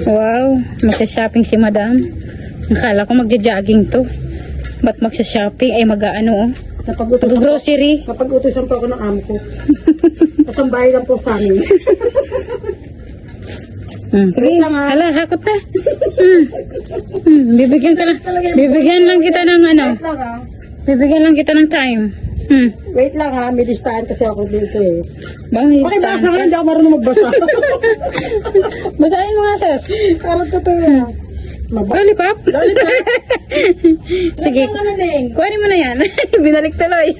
Wow, magsha-shopping si madam. Akala ko magja-jogging to. Ba't magsha-shopping? Ay mag-ano oh. Grocery. Napag-utusan po ako ng amo ko. Kasambay lang po sa amin. Sige, hala, hakot na. Bibigyan ka lang. Bibigyan lang kita ng ano. Wait lang ha. Bibigyan lang kita ng time. Wait lang ha, may listahan kasi ako dito eh. Bakit? Okay, basa ka, hindi ako marunong magbasa. Basahin mo nga, sis. Parang totoo. Lollipop? Lollipop? Sige. Kuhanin mo na yan. Binalik tuloy.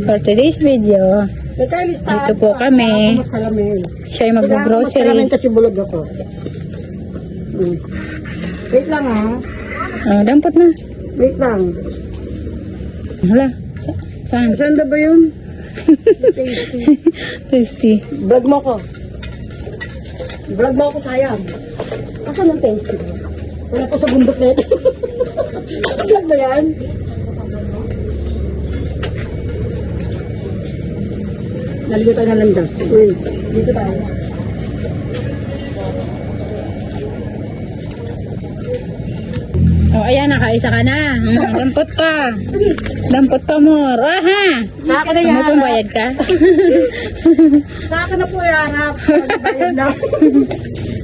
For today's video, ito po kami. Siya ay mag-grocery. Magsalamin kasi bulog ako. Wait lang ha. Oh, dampot na. Wait lang. Hala. Saan? Saan na ba yun? Tasty. Vlog mo ko. Vlog mo ako, sayang. Asan ang tasty? Wala po sa bundok na ito. Vlog ba yan? Naligo tayo ng landas. Uy, dito tayo. Oh, ayan, nakaisa ka na. Dampot pa. Dampot pa more. Aha! Sa akin na May yan. pambayad ka? Sa akin na po yarap. Pagbayad na.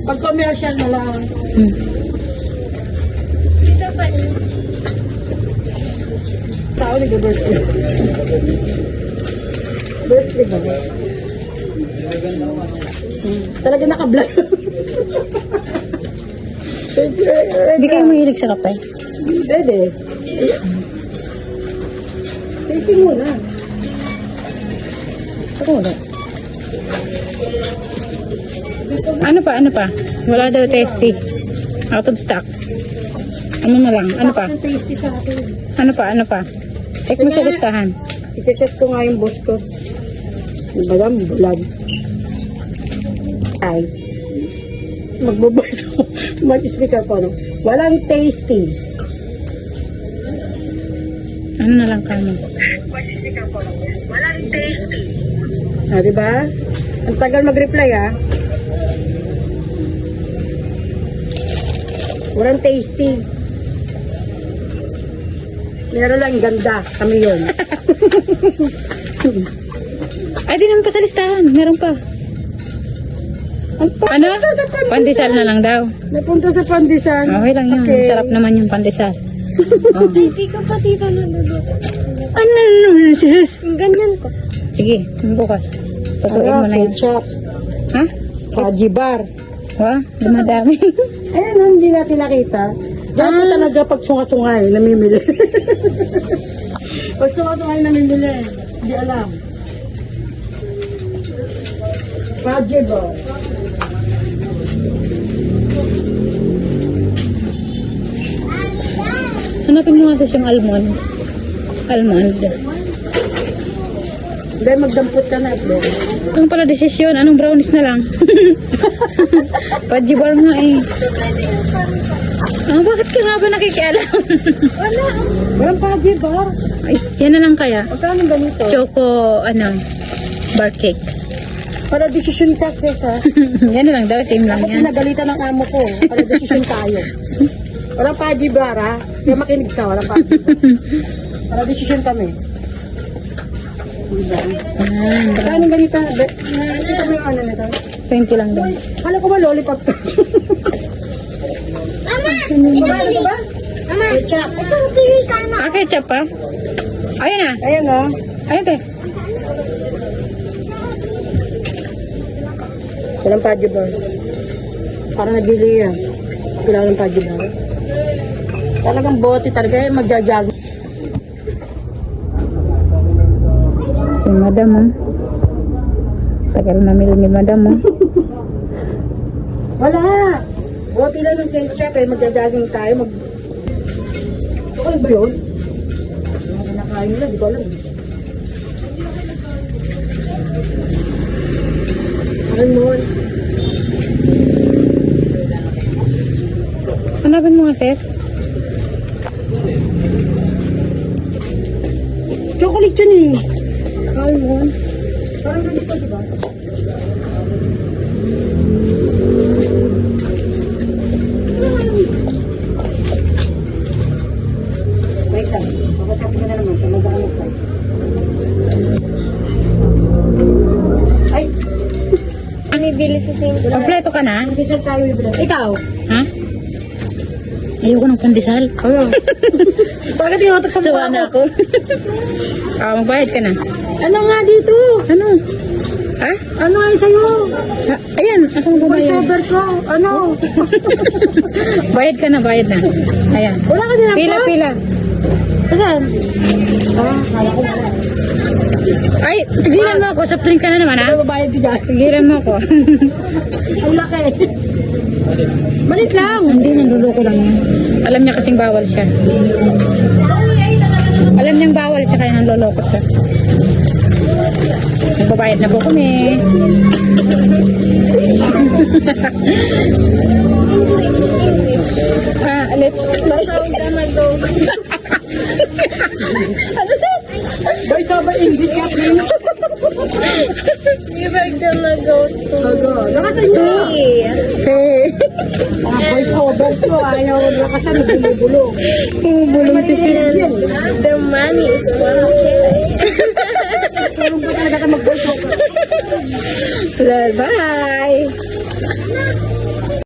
Pag commercial na lang. Tao nag-birthday. Birthday ba? Talaga naka-vlog. Hindi kayo mahilig sa kape? Pwede. Tasting muna. Ako wala. Ano pa? Ano pa? Wala daw tasty. Out of stock. Ano na lang? Ano pa? Ang tasty sa akin. Ano pa? Ano pa? Check mo sa listahan. I-check ko nga yung boss ko. Bagang bulag. Ay. Magbubukas ako. Mag-speaker ko. No? Walang tasty. Ano na lang kamo? Mag-speaker ko. No? Walang tasty. Ah, diba? Ang tagal mag-reply ah. Walang tasty. Meron lang ganda. Kami yun. Ay, di naman pa sa listahan. Meron pa. Ano? Pandesal na lang daw. Napunta sa pandesal. Okay lang yun. Okay. Sarap naman yung pandesal. Oh. Hindi ko pa dito naluluto. Ano? Sis? Ganyan ko. Sige, bukas. Tutuin mo na yun. Ketchup. Ha? Kaji bar. Wah, dumadami. Ayan, hindi natin nakita. Yan po talaga pag sunga-sungay, namimili. Pag sunga-sungay, namimili. Hindi alam. Kaji bar. Hanapin mo nga sa siyang almond. Almond. Dahil magdampot ka na. Ano pala desisyon? Anong brownies na lang? Pajibar nga eh. Ah, bakit ka nga ba nakikialam? Walang kaji bar. Ay, yan na lang kaya. Magkano ganito? Choco, bar cake. Para decision ka, Cesa. Yan na lang daw, same lang Ako yan. pinagalitan ng amo ko. Para decision tayo. Walang kaji bar, ha? Kaya makinig ka, walang kaji bar. Para decision kami. Magkano ganito? Nakita mo yung ano nito? 20 lang daw. Kala ko ba lollipop to? Mama! Ano ba? Mama! Ito, pili ka na. Ah, ketchup pa? Ayun na. Ayan o. Ayun te. Walang kaji bar. Para nabili yan. Kailangan ng kaji bar. Talagang bote talaga eh, magja-jog. Si madam oh. Tagal namili ni madam oh. Wala! Bote lang ng ketchup eh, magja-jogging tayo. Okay ba yun? Nakain nila, di ko alam. Alam mo, Hanapin mo nga sis. chocolate yun eh. Nakain mo. Parang ganito, di ba? bumibili sa simple. Kompleto ka na? Pandesal tayo, bro. Ikaw? Ha? Ayoko ng pandesal. Ano? Bakit tinotok sa Sawa mukha na ko? ako. Magbayad ka na. Ano nga dito? Ano? Ha? Ano nga yung sa'yo? Ha? Ayan, ako May magbabayad. sober ko. Ano? Bayad ka na, bayad na. Ayan. Wala ka din Pila, pila. Saan? Ah, kala ko. Ay, tigilan mo ako. Soft drink ka na naman, ha? Ano babayad ko dyan? Tigilan mo ako. Ang laki. Malit lang. Hindi, nanduloko lang yan. Alam niya kasing bawal siya. Alam niyang bawal siya, kaya nanloloko siya. Nagbabayad na po kami. Let's Boy, sober English ka, please. We were gonna go to Bago. Lakasan nyo. Hey. Boy, sober ko. Ayaw lakasan. Bumubulong. Bulong si sis. The money is 1K. Tulong ba talaga ka mag-boy sober? Bye.